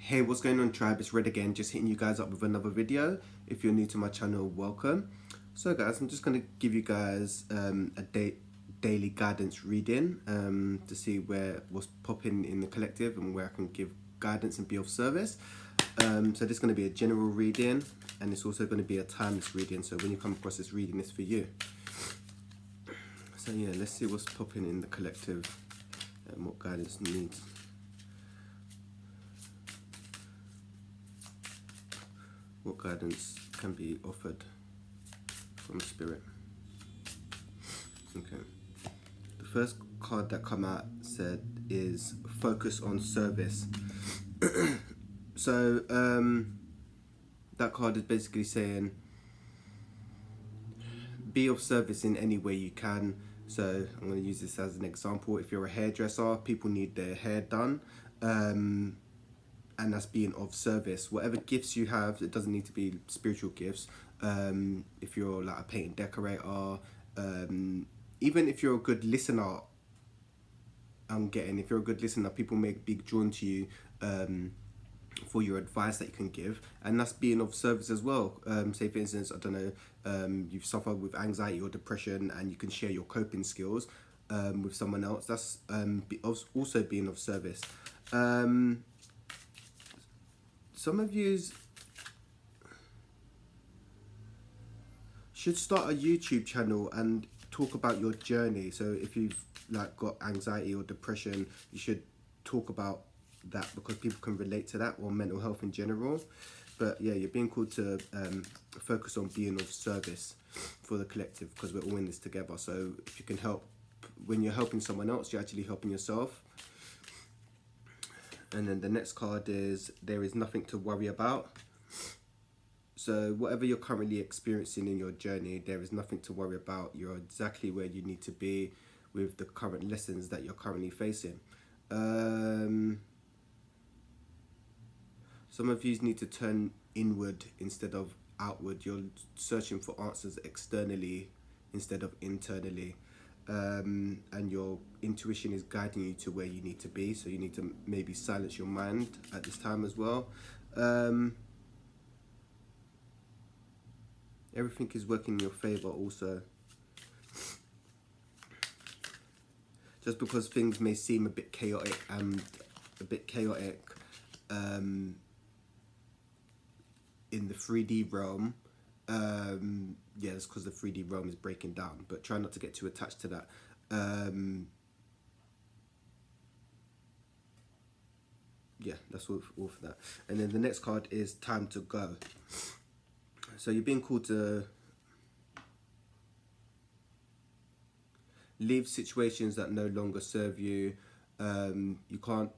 Hey, what's going on, tribe? It's Red again, just hitting you guys up with another video. If you're new to my channel, welcome. So guys, I'm just going to give you guys a daily guidance reading to see what's popping in the collective and where I can give guidance and be of service. So this is going to be a general reading, and it's also going to be a timeless reading, so when you come across this reading, it's for you. So yeah, let's see what's popping in the collective and what guidance needs. What guidance can be offered from spirit? Okay. The first card that come out said is focus on service. So that card is basically saying be of service in any way you can. So I'm going to use this as an example. If you're a hairdresser, people need their hair done. And that's being of service. Whatever gifts you have, it doesn't need to be spiritual gifts. If you're like a painting decorator, even if you're a good listener, if you're a good listener, people may be drawn to you for your advice that you can give, and that's being of service as well. Say for instance, I don't know, you've suffered with anxiety or depression, and you can share your coping skills with someone else. That's also being of service. Some of you should start a YouTube channel and talk about your journey. So if you've like got anxiety or depression, you should talk about that because people can relate to that, or mental health in general. But yeah, you're being called to focus on being of service for the collective, because we're all in this together. So if you can help, when you're helping someone else, you're actually helping yourself. And then the next card is there is nothing to worry about. So whatever you're currently experiencing in your journey, there is nothing to worry about. You're exactly where you need to be with the current lessons that you're currently facing. Some of you need to turn inward instead of outward. You're searching for answers externally instead of internally. And your intuition is guiding you to where you need to be, so you need to maybe silence your mind at this time as well. Everything is working in your favor also. Just because things may seem a bit chaotic in the 3D realm, yeah, it's because the 3D realm is breaking down, but try not to get too attached to that. Yeah, that's all for that. And then the next card is time to go. So you're being called to leave situations that no longer serve you. You can't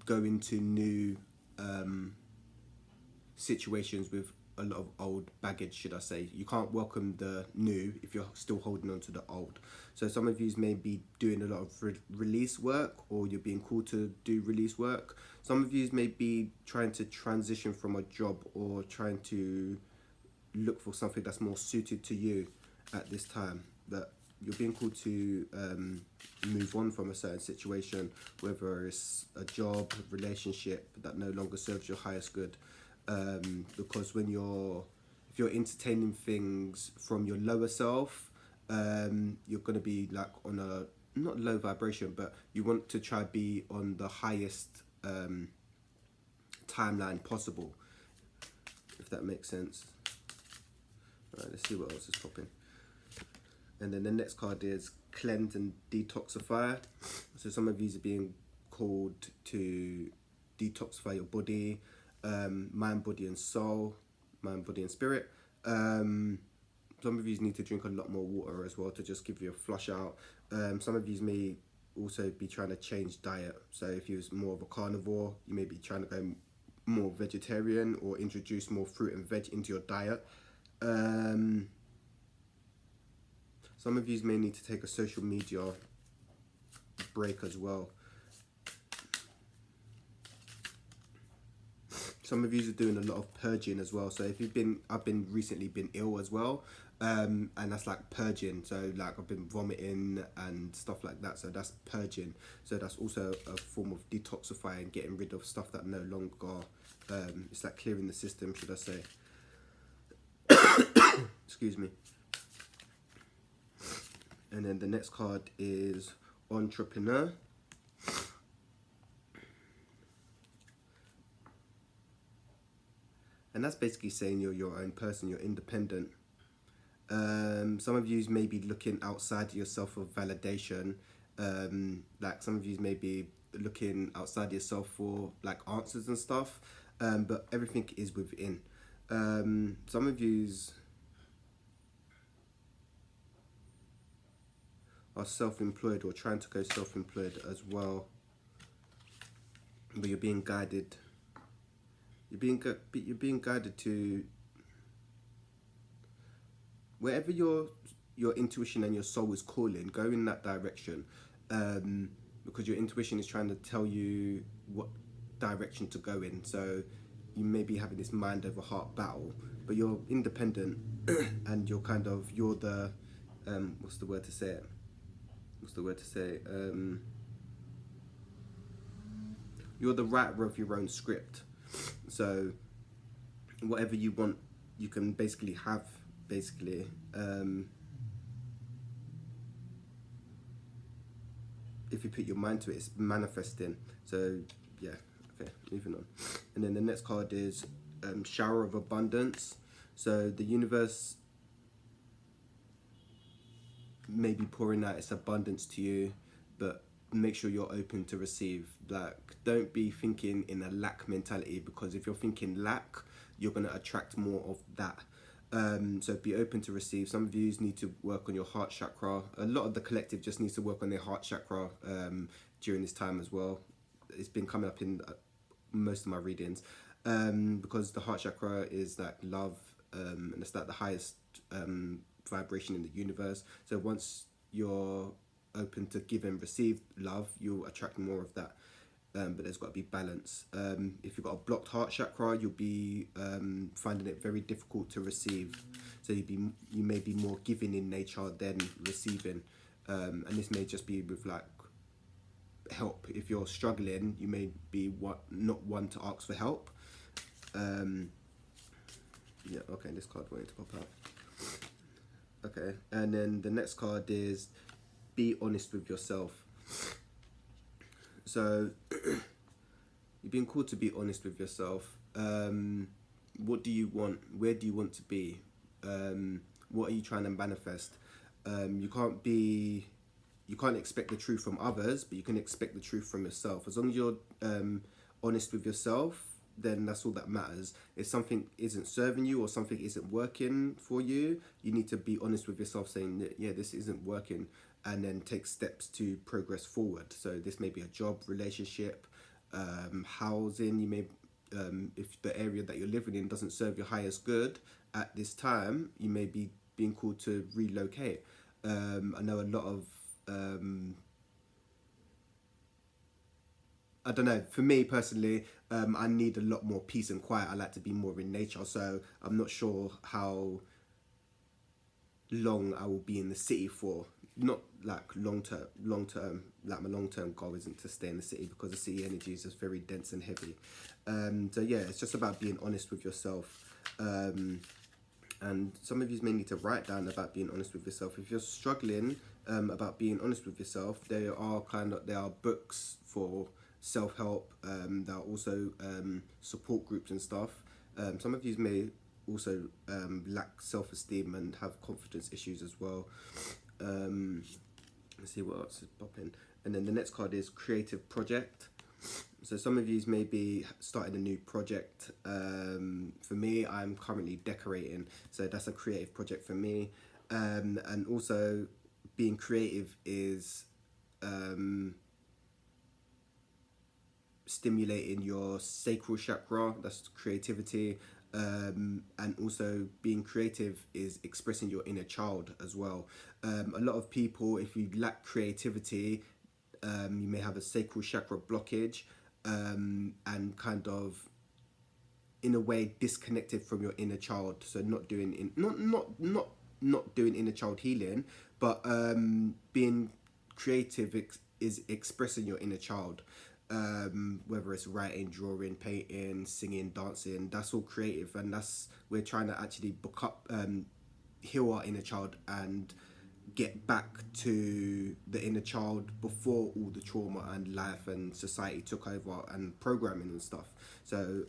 go into new situations with a lot of old baggage, should I say. You can't welcome the new if you're still holding on to the old. So some of you may be doing a lot of release work, or you're being called to do release work. Some of you may be trying to transition from a job, or trying to look for something that's more suited to you at this time. But you're being called to move on from a certain situation, whether it's a job, relationship that no longer serves your highest good. Because if you're entertaining things from your lower self, you're going to be like on a, not low vibration, but you want to try be on the highest timeline possible, if that makes sense. All right, let's see what else is popping. And then the next card is cleanse and detoxifier. So some of you are being called to detoxify your body, mind, body and soul, mind, body and spirit. Some of you need to drink a lot more water as well to just give you a flush out. Some of you may also be trying to change diet. So if you're more of a carnivore, you may be trying to go more vegetarian, or introduce more fruit and veg into your diet. Some of you may need to take a social media break as well. some of you are doing a lot of purging as well. So if I've been recently been ill as well, and that's like purging. So like I've been vomiting and stuff like that. So that's purging. So that's also a form of detoxifying, getting rid of stuff that no longer. It's like clearing the system, should I say? Excuse me. And then the next card is entrepreneur. And that's basically saying you're your own person, you're independent. Some of you may be looking outside of yourself for validation. Like some of you may be looking outside yourself for like answers and stuff. But everything is within. Some of yous are self-employed or trying to go self-employed as well. But you're being guided. You're being guided to wherever your intuition and your soul is calling. Go in that direction, because your intuition is trying to tell you what direction to go in. So you may be having this mind over heart battle, but you're independent, and you're the what's the word to say it? You're the writer of your own script. So whatever you want, you can basically have. If you put your mind to it, it's manifesting. So yeah, okay, moving on. And then the next card is shower of abundance. So the universe may be pouring out its abundance to you, but make sure you're open to receive. Like, don't be thinking in a lack mentality, because if you're thinking lack, you're going to attract more of that. So be open to receive. Some of you need to work on your heart chakra. A lot of the collective just needs to work on their heart chakra during this time as well. It's been coming up in most of my readings, because the heart chakra is like love, and it's like the highest vibration in the universe. So once you're open to give and receive love, you'll attract more of that. But there's got to be balance. If you've got a blocked heart chakra, you'll be finding it very difficult to receive. So you may be more giving in nature than receiving, and this may just be with like help. If you're struggling, you may be not one to ask for help. Yeah, okay, this card wanted to pop out. Okay, and then the next card is be honest with yourself. So you've been called to be honest with yourself. What do you want? Where do you want to be? What are you trying to manifest? You can't expect the truth from others, but you can expect the truth from yourself. As long as you're honest with yourself, then that's all that matters. If something isn't serving you or something isn't working for you, you need to be honest with yourself, saying that, yeah, this isn't working, and then take steps to progress forward. So this may be a job, relationship, housing. You may, if the area that you're living in doesn't serve your highest good at this time, you may be being called to relocate. I know a lot of I don't know, for me personally, I need a lot more peace and quiet. I like to be more in nature, so I'm not sure how long I will be in the city for. Not like long term, like my long term goal isn't to stay in the city, because the city energy is just very dense and heavy. So yeah, it's just about being honest with yourself. And some of you may need to write down about being honest with yourself. If you're struggling about being honest with yourself, there are books for self-help. There are also support groups and stuff. Some of you may also lack self-esteem and have confidence issues as well. Let's see what else is popping. And then the next card is creative project. So some of you may be starting a new project. For me, I'm currently decorating, so that's a creative project for me. And also being creative is stimulating your sacral chakra, that's creativity. And also being creative is expressing your inner child as well. A lot of people, if you lack creativity, you may have a sacral chakra blockage, and kind of in a way disconnected from your inner child. So not doing not doing inner child healing, but being creative is expressing your inner child. Whether it's writing, drawing, painting, singing, dancing, that's all creative, and that's we're trying to actually book up, heal our inner child and get back to the inner child before all the trauma and life and society took over and programming and stuff. So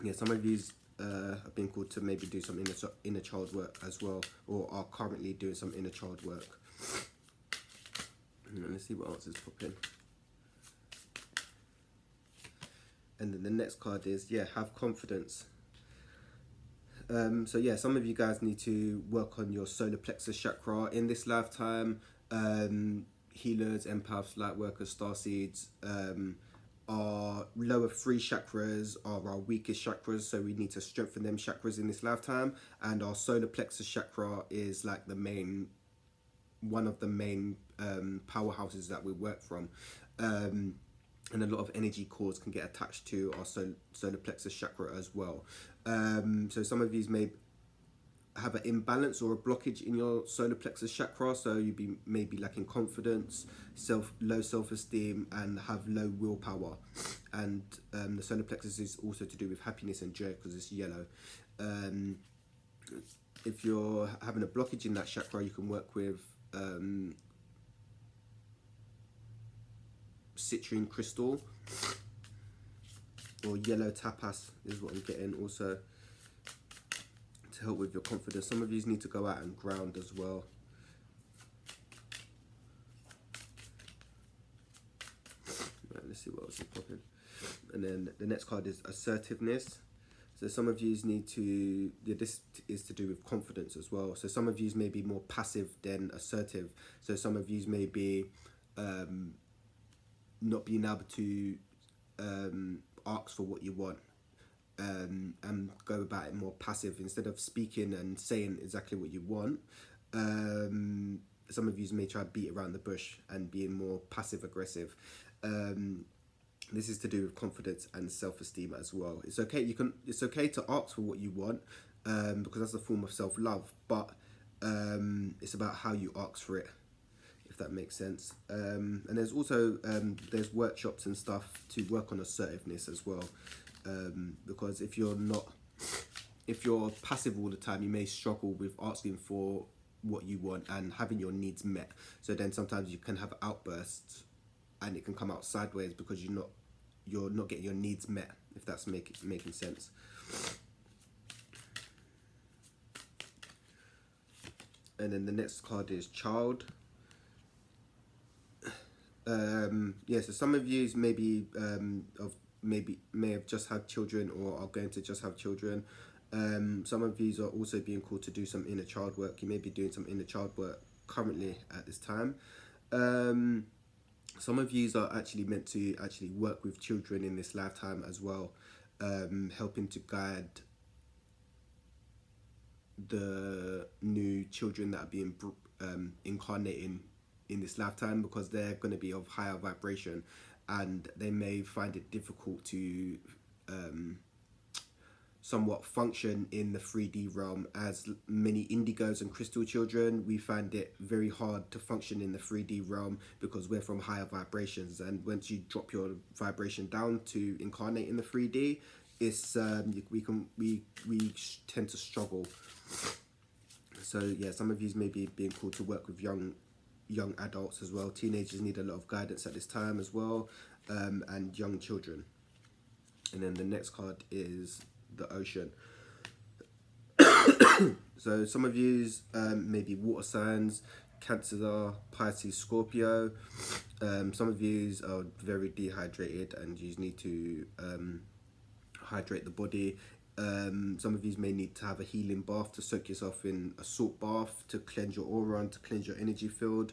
yeah, some of these have been called to maybe do some inner child work as well, or are currently doing some inner child work. Let's see what else is popping. And then the next card is, yeah, have confidence. So yeah, some of you guys need to work on your solar plexus chakra in this lifetime. Healers, empaths, light workers, starseeds, our lower three chakras are our weakest chakras, so we need to strengthen them chakras in this lifetime. And our solar plexus chakra is like one of the main powerhouses that we work from. And a lot of energy cords can get attached to our solar plexus chakra as well. So some of you may have an imbalance or a blockage in your solar plexus chakra, so you may be lacking confidence, low self-esteem, and have low willpower. And the solar plexus is also to do with happiness and joy because it's yellow. If you're having a blockage in that chakra, you can work with citrine crystal or yellow tapas is what I'm getting also, to help with your confidence. Some of you need to go out and ground as well. Right, let's see what else is popping. And then the next card is assertiveness. So some of you need to, yeah, this is to do with confidence as well. So some of you may be more passive than assertive. So some of you may be not being able to ask for what you want, and go about it more passive instead of speaking and saying exactly what you want. Some of you may try to beat around the bush and being more passive aggressive. This is to do with confidence and self-esteem as well. It's okay. It's okay to ask for what you want, because that's a form of self-love. But it's about how you ask for it, if that makes sense. And there's also there's workshops and stuff to work on assertiveness as well, because if you're passive all the time, you may struggle with asking for what you want and having your needs met. So then sometimes you can have outbursts and it can come out sideways because you're not getting your needs met, if that's making sense. And then the next card is child. Yeah, so some of you may have just had children or are going to just have children. Some of you are also being called to do some inner child work. You may be doing some inner child work currently at this time. Some of you are actually meant to actually work with children in this lifetime as well, helping to guide the new children that are being incarnating in this lifetime, because they're going to be of higher vibration and they may find it difficult to somewhat function in the 3D realm. As many indigos and crystal children, we find it very hard to function in the 3D realm because we're from higher vibrations, and once you drop your vibration down to incarnate in the 3D, it's we tend to struggle. So yeah, some of you may be being called to work with young adults as well. Teenagers need a lot of guidance at this time as well, and young children. And then the next card is the ocean. So some of you may be water signs: Cancer, Pisces, Scorpio. Some of you are very dehydrated and you need to hydrate the body. Some of you may need to have a healing bath to soak yourself in a salt bath to cleanse your aura and to cleanse your energy field.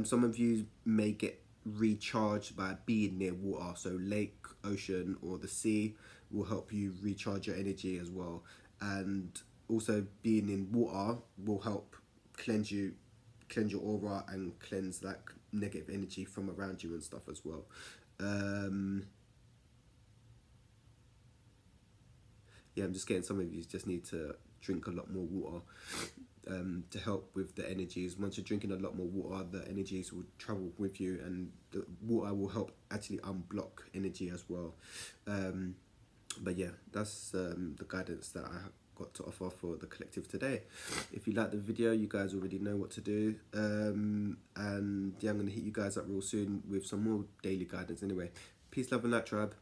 Some of you may get recharged by being near water, so lake, ocean, or the sea will help you recharge your energy as well. And also being in water will help cleanse your aura and cleanse like negative energy from around you and stuff as well. yeah, I'm just getting some of you just need to drink a lot more water to help with the energies. Once you're drinking a lot more water, the energies will travel with you, and the water will help actually unblock energy as well. But yeah, that's the guidance that I got to offer for the collective today. If you like the video, you guys already know what to do. And yeah, I'm going to hit you guys up real soon with some more daily guidance anyway. Peace, love and light, tribe.